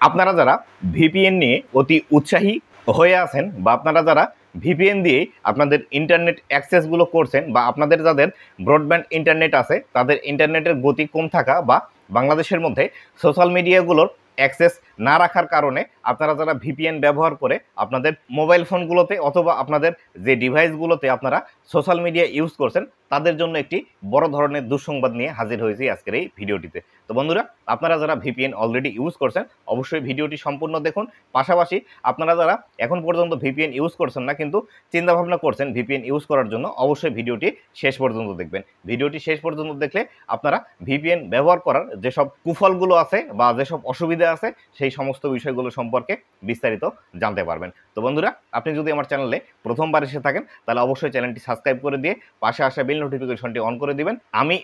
আপনারা যারা ভিপিএন নিয়ে অতি উৎসাহী হয়ে আছেন বা আপনারা যারা ভিপিএন দিয়ে আপনাদের ইন্টারনেট অ্যাক্সেসগুলো করছেন বা আপনাদের যাদের ব্রডব্যান্ড ইন্টারনেট আছে তাদের ইন্টারনেটের গতি কম থাকা বা বাংলাদেশের মধ্যে সোশ্যাল মিডিয়াগুলোর অ্যাক্সেস না রাখার কারণে আপনারা যারা ভিপিএন ব্যবহার করে আপনাদের মোবাইল ফোনগুলোতে অথবা আপনাদের যে ডিভাইসগুলোতে আপনারা সোশ্যাল মিডিয়া ইউজ করছেন তাদের জন্য একটি বড় ধরনের দুঃসংবাদ নিয়ে হাজির হয়েছি আজকের এই ভিডিওটিতে। তো বন্ধুরা, আপনারা যারা ভিপিএন অলরেডি ইউজ করছেন অবশ্যই ভিডিওটি সম্পূর্ণ দেখুন। পাশাপাশি আপনারা যারা এখন পর্যন্ত ভিপিএন ইউজ করছেন না কিন্তু চিন্তাভাবনা করছেন ভিপিএন ইউজ করার জন্য অবশ্যই ভিডিওটি শেষ পর্যন্ত দেখবেন। ভিডিওটি শেষ পর্যন্ত দেখলে আপনারা ভিপিএন ব্যবহার করার যেসব কুফলগুলো আছে বা যেসব অসুবিধা আছে সেই সমস্ত বিষয়গুলো সম্পর্কে বিস্তারিত জানতে পারবেন। তো বন্ধুরা, আপনি যদি আমার চ্যানেলে প্রথমবার এসে থাকেন তাহলে অবশ্যই চ্যানেলটি সাবস্ক্রাইব করে দিয়ে পাশে আসা বেল নোটিফিকেশনটি অন করে দিবেন। আমি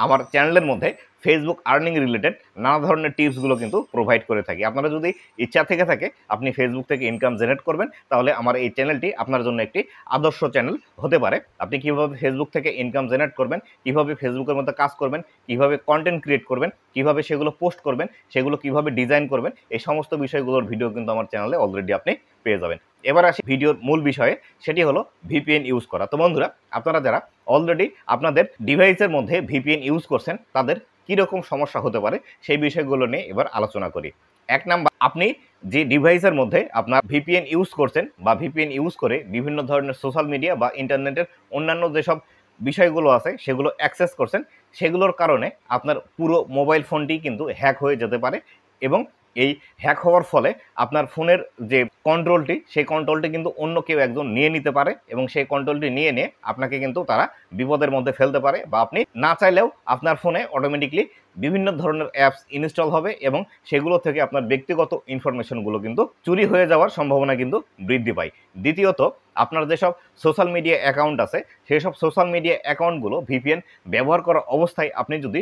আমার চ্যানেলের মধ্যে ফেসবুক আর্নিং রিলেটেড নানা ধরনের টিপসগুলো কিন্তু প্রোভাইড করে থাকি। আপনারা যদি ইচ্ছা থেকে থাকে আপনি ফেসবুক থেকে ইনকাম জেনারেট করবেন তাহলে আমার এই চ্যানেলটি আপনার জন্য একটি আদর্শ চ্যানেল হতে পারে। আপনি কীভাবে ফেসবুক থেকে ইনকাম জেনারেট করবেন, কীভাবে ফেসবুকের মধ্যে কাজ করবেন, কীভাবে কন্টেন্ট ক্রিয়েট করবেন, কীভাবে সেগুলো পোস্ট করবেন, সেগুলো কীভাবে ডিজাইন করবেন, এই সমস্ত বিষয়গুলোর ভিডিও কিন্তু আমার চ্যানেলে অলরেডি আপনি পেয়ে যাবেন। এবার আসি ভিডিওর মূল বিষয়ে, সেটি হলো ভিপিএন ইউজ করা। তো বন্ধুরা, আপনারা যারা অলরেডি আপনাদের ডিভাইসের মধ্যে ভিপিএন ইউজ করছেন তাদের কীরকম সমস্যা হতে পারে সেই বিষয়গুলো নিয়ে এবার আলোচনা করি। এক নাম্বার, আপনি যে ডিভাইসের মধ্যে আপনার ভিপিএন ইউজ করছেন বা ভিপিএন ইউজ করে বিভিন্ন ধরনের সোশ্যাল মিডিয়া বা ইন্টারনেটের অন্যান্য যেসব বিষয়গুলো আছে সেগুলো অ্যাক্সেস করছেন, সেগুলোর কারণে আপনার পুরো মোবাইল ফোনটি কিন্তু হ্যাক হয়ে যেতে পারে এবং এই হ্যাক হওয়ার ফলে আপনার ফোনের যে কন্ট্রোলটি সেই কন্ট্রোলটি কিন্তু অন্য কেউ একজন নিয়ে নিতে পারে এবং সেই কন্ট্রোলটি নিয়ে আপনাকে কিন্তু তারা বিপদের মধ্যে ফেলতে পারে বা আপনি না চাইলেও আপনার ফোনে অটোমেটিকলি বিভিন্ন ধরনের অ্যাপস ইনস্টল হবে এবং সেগুলো থেকে আপনার ব্যক্তিগত ইনফরমেশনগুলো কিন্তু চুরি হয়ে যাওয়ার সম্ভাবনা কিন্তু বৃদ্ধি পায়। দ্বিতীয়ত, আপনার যেসব সোশ্যাল মিডিয়া অ্যাকাউন্ট আছে সেই সব সোশ্যাল মিডিয়া অ্যাকাউন্টগুলো ভিপিএন ব্যবহার করা অবস্থায় আপনি যদি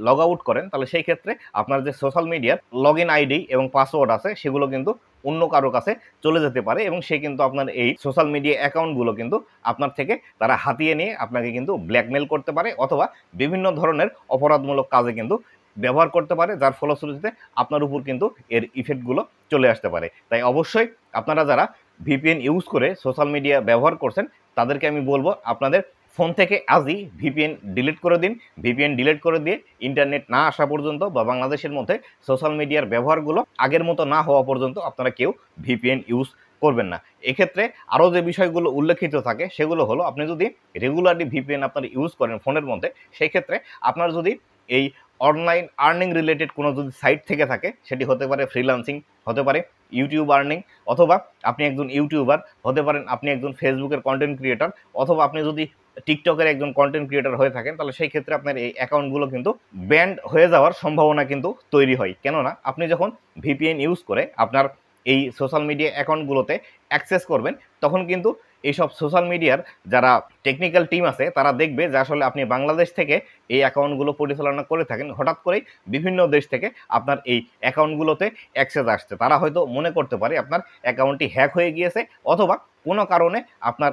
লগ আউট করেন তাহলে সেই ক্ষেত্রে আপনার যে সোশ্যাল মিডিয়ার লগ ইন আইডি এবং পাসওয়ার্ড আছে সেগুলো কিন্তু অন্য কারো কাছে চলে যেতে পারে এবং সে কিন্তু আপনার এই সোশ্যাল মিডিয়া অ্যাকাউন্টগুলো কিন্তু আপনার থেকে তারা হাতিয়ে নিয়ে আপনাকে কিন্তু ব্ল্যাকমেল করতে পারে অথবা বিভিন্ন ধরনের অপরাধমূলক কাজে কিন্তু ব্যবহার করতে পারে, যার ফলশ্রুতিতে আপনার উপর কিন্তু এর ইফেক্টগুলো চলে আসতে পারে। তাই অবশ্যই আপনারা যারা ভিপিএন ইউজ করে সোশ্যাল মিডিয়া ব্যবহার করছেন তাদেরকে আমি বলবো আপনাদের ফোন থেকে আজই ভিপিএন ডিলিট করে দিন। ভিপিএন ডিলিট করে দিয়ে ইন্টারনেট না আসা পর্যন্ত বা বাংলাদেশের মধ্যে সোশ্যাল মিডিয়ার ব্যবহারগুলো আগের মতো না হওয়া পর্যন্ত আপনারা কেউ ভিপিএন ইউজ করবেন না। এক্ষেত্রে আরও যে বিষয়গুলো উল্লেখিত থাকে সেগুলো হলো, আপনি যদি রেগুলারলি ভিপিএন আপনার ইউজ করেন ফোনের মধ্যে, সেই ক্ষেত্রে আপনার যদি এই অনলাইন আর্নিং রিলেটেড কোনো যদি সাইট থেকে থাকে, সেটি হতে পারে ফ্রিল্যান্সিং, হতে পারে ইউটিউব আর্নিং, অথবা আপনি একজন ইউটিউবার হতে পারেন, আপনি একজন ফেসবুকের কন্টেন্ট ক্রিয়েটর, অথবা আপনি যদি টিকটকের একজন কন্টেন্ট ক্রিয়েটর হয়ে থাকেন তাহলে সেই ক্ষেত্রে আপনার এই অ্যাকাউন্টগুলো কিন্তু ব্যান্ড হয়ে যাওয়ার সম্ভাবনা কিন্তু তৈরি হয়। কেননা আপনি যখন ভিপিএন ইউজ করে আপনার এই সোশ্যাল মিডিয়া অ্যাকাউন্টগুলোতে অ্যাক্সেস করবেন তখন কিন্তু এইসব সোশ্যাল মিডিয়ার যারা টেকনিক্যাল টিম আছে তারা দেখবে যে আসলে আপনি বাংলাদেশ থেকে এই অ্যাকাউন্টগুলো পরিচালনা করে থাকেন। হঠাৎ করেই বিভিন্ন দেশ থেকে আপনার এই অ্যাকাউন্টগুলোতে অ্যাক্সেস আসছে। তারা হয়তো মনে করতে পারে আপনার অ্যাকাউন্টটি হ্যাক হয়ে গিয়েছে অথবা কোনো কারণে আপনার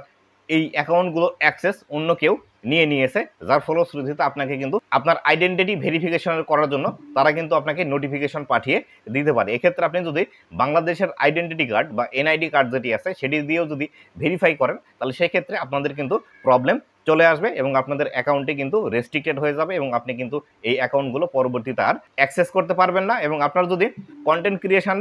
এই অ্যাকাউন্টগুলোর অ্যাক্সেস অন্য কেউ নিয়েছে, যার ফলশ্রুতিতে আপনাকে কিন্তু আপনার আইডেন্টিটি ভেরিফিকেশন করার জন্য তারা কিন্তু আপনাকে নোটিফিকেশন পাঠিয়ে দিতে পারে। এক্ষেত্রে আপনি যদি বাংলাদেশের আইডেন্টিটি কার্ড বা এনআইডি কার্ড যেটি আছে সেটি দিয়েও যদি ভেরিফাই করেন তাহলে সেক্ষেত্রে আপনাদের কিন্তু প্রবলেম চলে আসবে এবং আপনাদের অ্যাকাউন্টটি কিন্তু রেস্ট্রিক্টেড হয়ে যাবে এবং আপনি কিন্তু এই অ্যাকাউন্টগুলো পরবর্তীতে আর অ্যাক্সেস করতে পারবেন না। এবং আপনার যদি কন্টেন্ট ক্রিয়েশন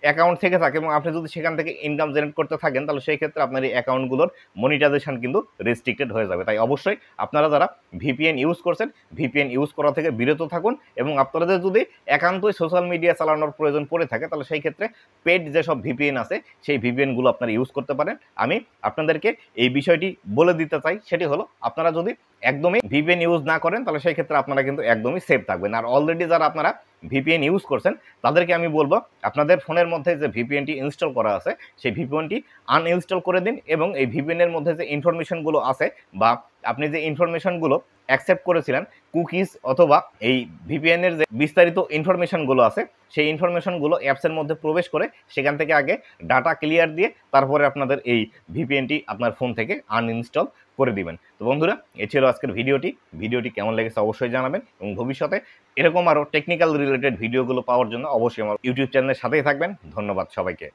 অ্যাকাউন্ট থেকে থাকে এবং আপনি যদি সেখান থেকে ইনকাম জেনারেট করতে থাকেন তাহলে সেই ক্ষেত্রে আপনার এই অ্যাকাউন্টগুলোর মনিটাইজেশন কিন্তু রেস্ট্রিক্টেড হয়ে যাবে। তাই অবশ্যই আপনারা যারা ভিপিএন ইউজ করছেন ভিপিএন ইউজ করা থেকে বিরত থাকুন এবং আপনাদের যদি একান্তই সোশ্যাল মিডিয়া চালানোর প্রয়োজন পড়ে থাকে তাহলে সেই ক্ষেত্রে পেড যেসব ভিপিএন আছে সেই ভিপিএনগুলো আপনারা ইউজ করতে পারেন। আমি আপনাদেরকে এই বিষয়টি বলে দিতে চাই, সেটি হলো আপনারা যদি একদমই ভিপিএন ইউজ না করেন তাহলে সেই ক্ষেত্রে আপনারা কিন্তু একদমই সেফ থাকবেন। আর অলরেডি যারা আপনারা ভিপিএন ইউজ করছেন তাদেরকে আমি বলবো আপনাদের ফোনের মধ্যে যে ভিপিএনটি ইনস্টল করা আছে সেই ভিপিএনটি আনইনস্টল করে দিন এবং এই ভিপিএনের মধ্যে যে ইনফরমেশনগুলো আছে বা আপনি যে ইনফরমেশনগুলো অ্যাকসেপ্ট করেছিলেন কুকিজ অথবা এই ভিপিএনের যে বিস্তারিত ইনফরমেশনগুলো আছে সেই ইনফরমেশনগুলো অ্যাপসের মধ্যে প্রবেশ করে সেখান থেকে আগে ডাটা ক্লিয়ার দিয়ে তারপরে আপনাদের এই ভিপিএনটি আপনার ফোন থেকে আনইনস্টল করে দিবেন। তো বন্ধুরা, এ ছিল আজকের ভিডিওটি কেমন লেগেছে অবশ্যই জানাবেন এবং ভবিষ্যতে এরকম আরও টেকনিক্যাল রিলেটেড ভিডিওগুলো পাওয়ার জন্য অবশ্যই আমার ইউটিউব চ্যানেলের সাথেই থাকবেন। ধন্যবাদ সবাইকে।